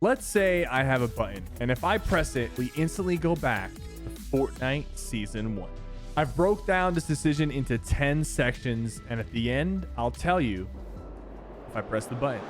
Let's say I have a button, and if I press it, we instantly go back to Fortnite Season 1. I've broke down this decision into 10 sections, and at the end, I'll tell you if I press the button.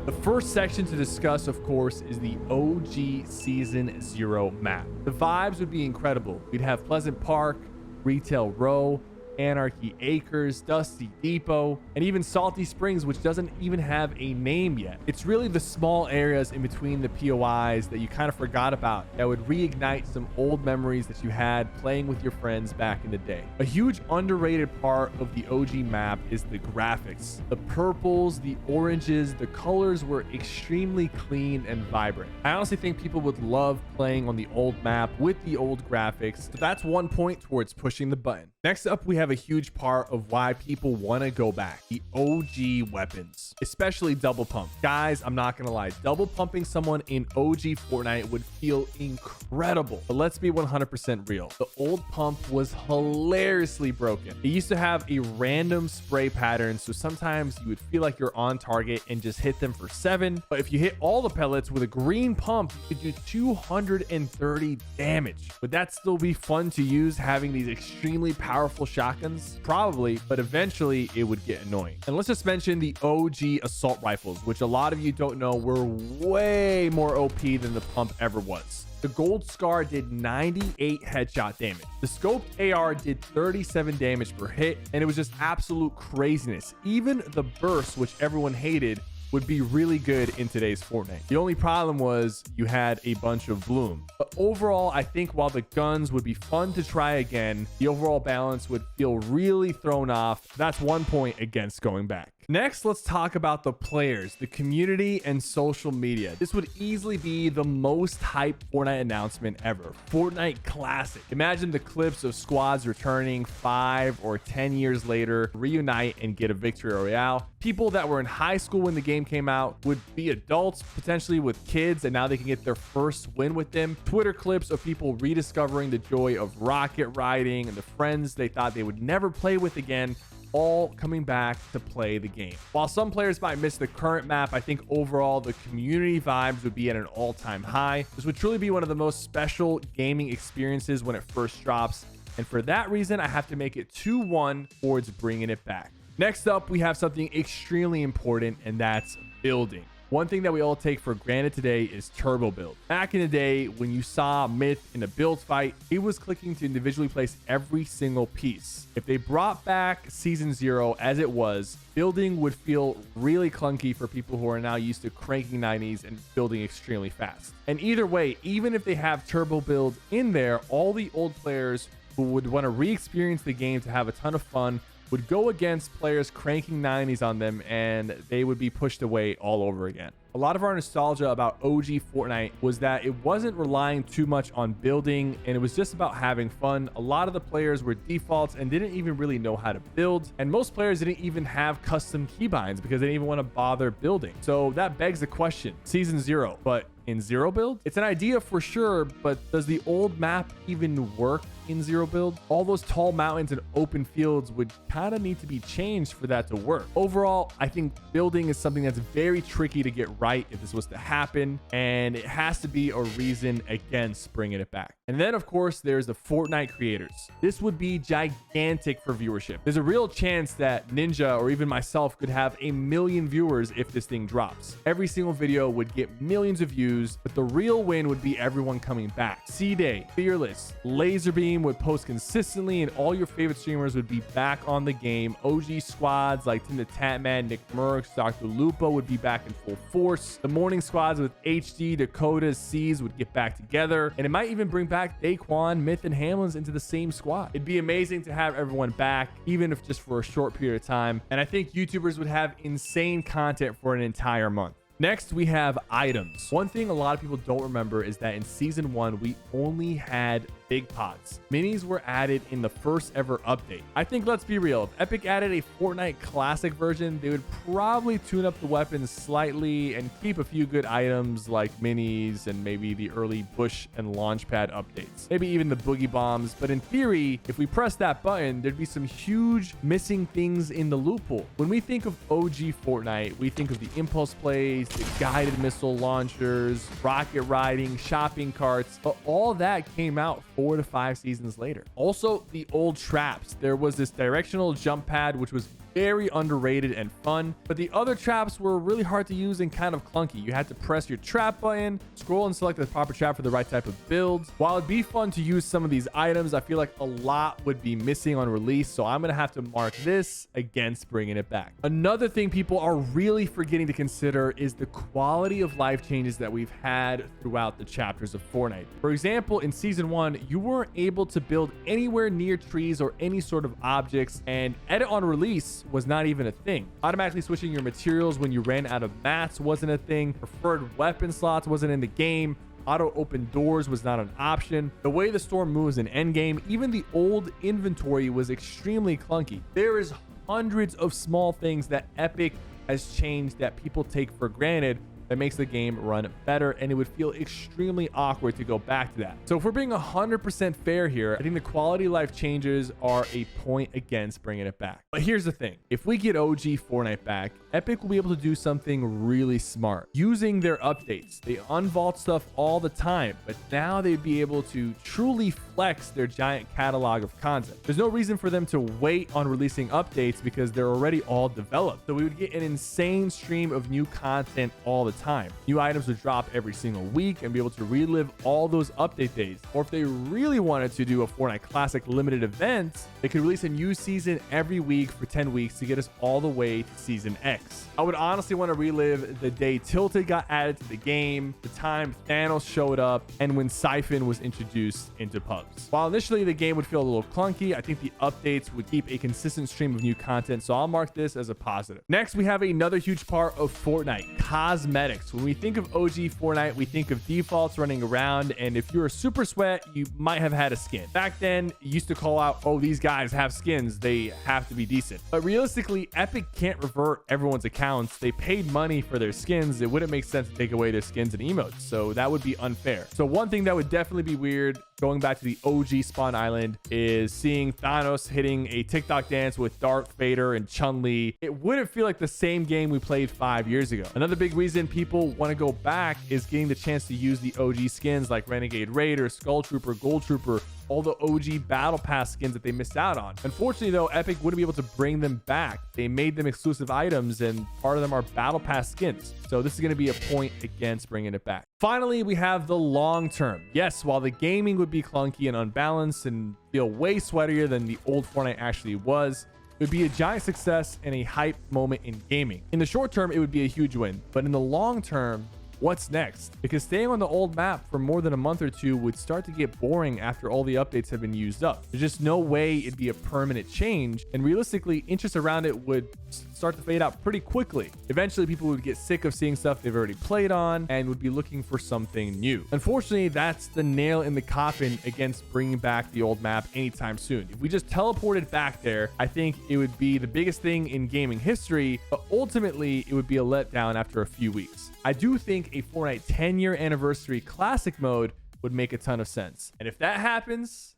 The first section to discuss, of course, is the OG Season 0 map. The vibes would be incredible. We'd have Pleasant Park, Retail Row, Anarchy Acres, Dusty Depot, and even Salty Springs, which doesn't even have a name yet. It's really the small areas in between the POIs that you kind of forgot about that would reignite some old memories that you had playing with your friends back in the day. A huge underrated part of the OG map is the graphics. The purples, the oranges, the colors were extremely clean and vibrant. I honestly think people would love playing on the old map with the old graphics, so that's one point towards pushing the button. Next up, we have a huge part of why people want to go back: the OG weapons, especially double pump. Guys, I'm not gonna lie, double pumping someone in OG Fortnite would feel incredible. But let's be 100% real. The old pump was hilariously broken. It used to have a random spray pattern, so sometimes you would feel like you're on target and just hit them for 7. But if you hit all the pellets with a green pump, you could do 230 damage. Would that still be fun to use, having these extremely powerful shotguns? Probably, but eventually it would get annoying. And let's just mention the OG assault rifles, which a lot of you don't know were way more OP than the pump ever was. The Gold Scar did 98 headshot damage. The Scoped AR did 37 damage per hit, and it was just absolute craziness. Even the Burst, which everyone hated, would be really good in today's Fortnite. The only problem was you had a bunch of bloom. But overall, I think while the guns would be fun to try again, the overall balance would feel really thrown off. That's one point against going back. Next, let's talk about the players, the community, and social media. This would easily be the most hyped Fortnite announcement ever. Fortnite Classic. Imagine the clips of squads returning 5 or 10 years later, reunite and get a victory royale. People that were in high school when the game came out would be adults, potentially with kids, and now they can get their first win with them. Twitter clips of people rediscovering the joy of rocket riding and the friends they thought they would never play with again, all coming back to play the game. While some players might miss the current map, I think overall the community vibes would be at an all-time high. This would truly be one of the most special gaming experiences when it first drops, and for that reason, I have to make it 2-1 towards bringing it back. Next up, we have something extremely important, and that's building. One thing that we all take for granted today is turbo build. Back in the day, when you saw Myth in a build fight, it was clicking to individually place every single piece. If they brought back Season 0 as it was, building would feel really clunky for people who are now used to cranking 90s and building extremely fast. And either way, even if they have turbo build in there, all the old players who would want to re-experience the game to have a ton of fun would go against players cranking 90s on them, and they would be pushed away all over again. A lot of our nostalgia about OG Fortnite was that it wasn't relying too much on building, and it was just about having fun. A lot of the players were defaults and didn't even really know how to build, and most players didn't even have custom keybinds because they didn't even want to bother building. So that begs the question: Season 0, but in zero build? It's an idea for sure, but does the old map even work in zero build? All those tall mountains and open fields would kind of need to be changed for that to work. Overall, I think building is something that's very tricky to get right if this was to happen, and it has to be a reason against bringing it back. And then, of course, there's the Fortnite creators. This would be gigantic for viewership. There's a real chance that Ninja or even myself could have 1 million viewers if this thing drops. Every single video would get millions of views, but the real win would be everyone coming back. C-Day, Fearless, Laserbeam would post consistently, and all your favorite streamers would be back on the game. OG squads like Tim the Tatman, Nick Merckx, Dr. Lupo would be back in full force. The morning squads with HD, Dakota, C's would get back together, and it might even bring back Daquan, Myth, and Hamlin's into the same squad. It'd be amazing to have everyone back, even if just for a short period of time, and I think YouTubers would have insane content for an entire month. Next, we have items. One thing a lot of people don't remember is that in Season 1, we only had big pots. Minis were added in the first ever update. I think, let's be real, if Epic added a Fortnite Classic version, they would probably tune up the weapons slightly and keep a few good items like minis and maybe the early bush and launch pad updates. Maybe even the boogie bombs. But in theory, if we press that button, there'd be some huge missing things in the loot pool. When we think of OG Fortnite, we think of the impulse plays, the guided missile launchers, rocket riding, shopping carts, but all that came out 4 to 5 seasons later. Also, the old traps. There was this directional jump pad, which was very underrated and fun, but the other traps were really hard to use and kind of clunky. You had to press your trap button, scroll and select the proper trap for the right type of builds. While it'd be fun to use some of these items, I feel like a lot would be missing on release, so I'm gonna have to mark this against bringing it back. Another thing people are really forgetting to consider is the quality of life changes that we've had throughout the chapters of Fortnite. For example, in season 1, you weren't able to build anywhere near trees or any sort of objects, and edit on release was not even a thing. Automatically switching your materials when you ran out of mats wasn't a thing. Preferred weapon slots wasn't in the game. Auto open doors was not an option. The way the store moves in endgame, even the old inventory was extremely clunky. There is hundreds of small things that Epic has changed that people take for granted that makes the game run better, and it would feel extremely awkward to go back to that. So if we're being 100% fair here, I think the quality of life changes are a point against bringing it back. But here's the thing. If we get OG Fortnite back, Epic will be able to do something really smart. Using their updates, they unvault stuff all the time, but now they'd be able to truly flex their giant catalog of content. There's no reason for them to wait on releasing updates because they're already all developed. So we would get an insane stream of new content all the time. New items would drop every single week and be able to relive all those update days. Or if they really wanted to do a Fortnite Classic limited event, they could release a new season every week for 10 weeks to get us all the way to Season X. I would honestly want to relive the day Tilted got added to the game, the time Thanos showed up, and when Siphon was introduced into pubs. While initially the game would feel a little clunky, I think the updates would keep a consistent stream of new content, so I'll mark this as a positive. Next, we have another huge part of Fortnite, cosmetics. When we think of OG Fortnite, we think of defaults running around, and if you're a super sweat, you might have had a skin. Back then, you used to call out, oh, these guys have skins, they have to be decent. But realistically, Epic can't revert everyone's accounts. They paid money for their skins. It wouldn't make sense to take away their skins and emotes, so that would be unfair. So one thing that would definitely be weird, going back to the OG Spawn Island, is seeing Thanos hitting a TikTok dance with Darth Vader and Chun-Li. It wouldn't feel like the same game we played 5 years ago. Another big reason people want to go back is getting the chance to use the OG skins like Renegade Raider, Skull Trooper, Gold Trooper, all the OG Battle Pass skins that they missed out on. Unfortunately though, Epic wouldn't be able to bring them back. They made them exclusive items and part of them are Battle Pass skins. So this is going to be a point against bringing it back. Finally, we have the long term. Yes, while the gaming would be clunky and unbalanced and feel way sweatier than the old Fortnite actually was, it would be a giant success and a hype moment in gaming. In the short term, it would be a huge win, but in the long term, what's next? Because staying on the old map for more than a month or two would start to get boring after all the updates have been used up. There's just no way it'd be a permanent change, and realistically, interest around it would start to fade out pretty quickly. Eventually, people would get sick of seeing stuff they've already played on and would be looking for something new. Unfortunately, that's the nail in the coffin against bringing back the old map anytime soon. If we just teleported back there, I think it would be the biggest thing in gaming history, but ultimately, it would be a letdown after a few weeks. I do think a Fortnite 10-year anniversary classic mode would make a ton of sense. And if that happens,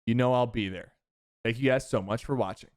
you know I'll be there. Thank you guys so much for watching.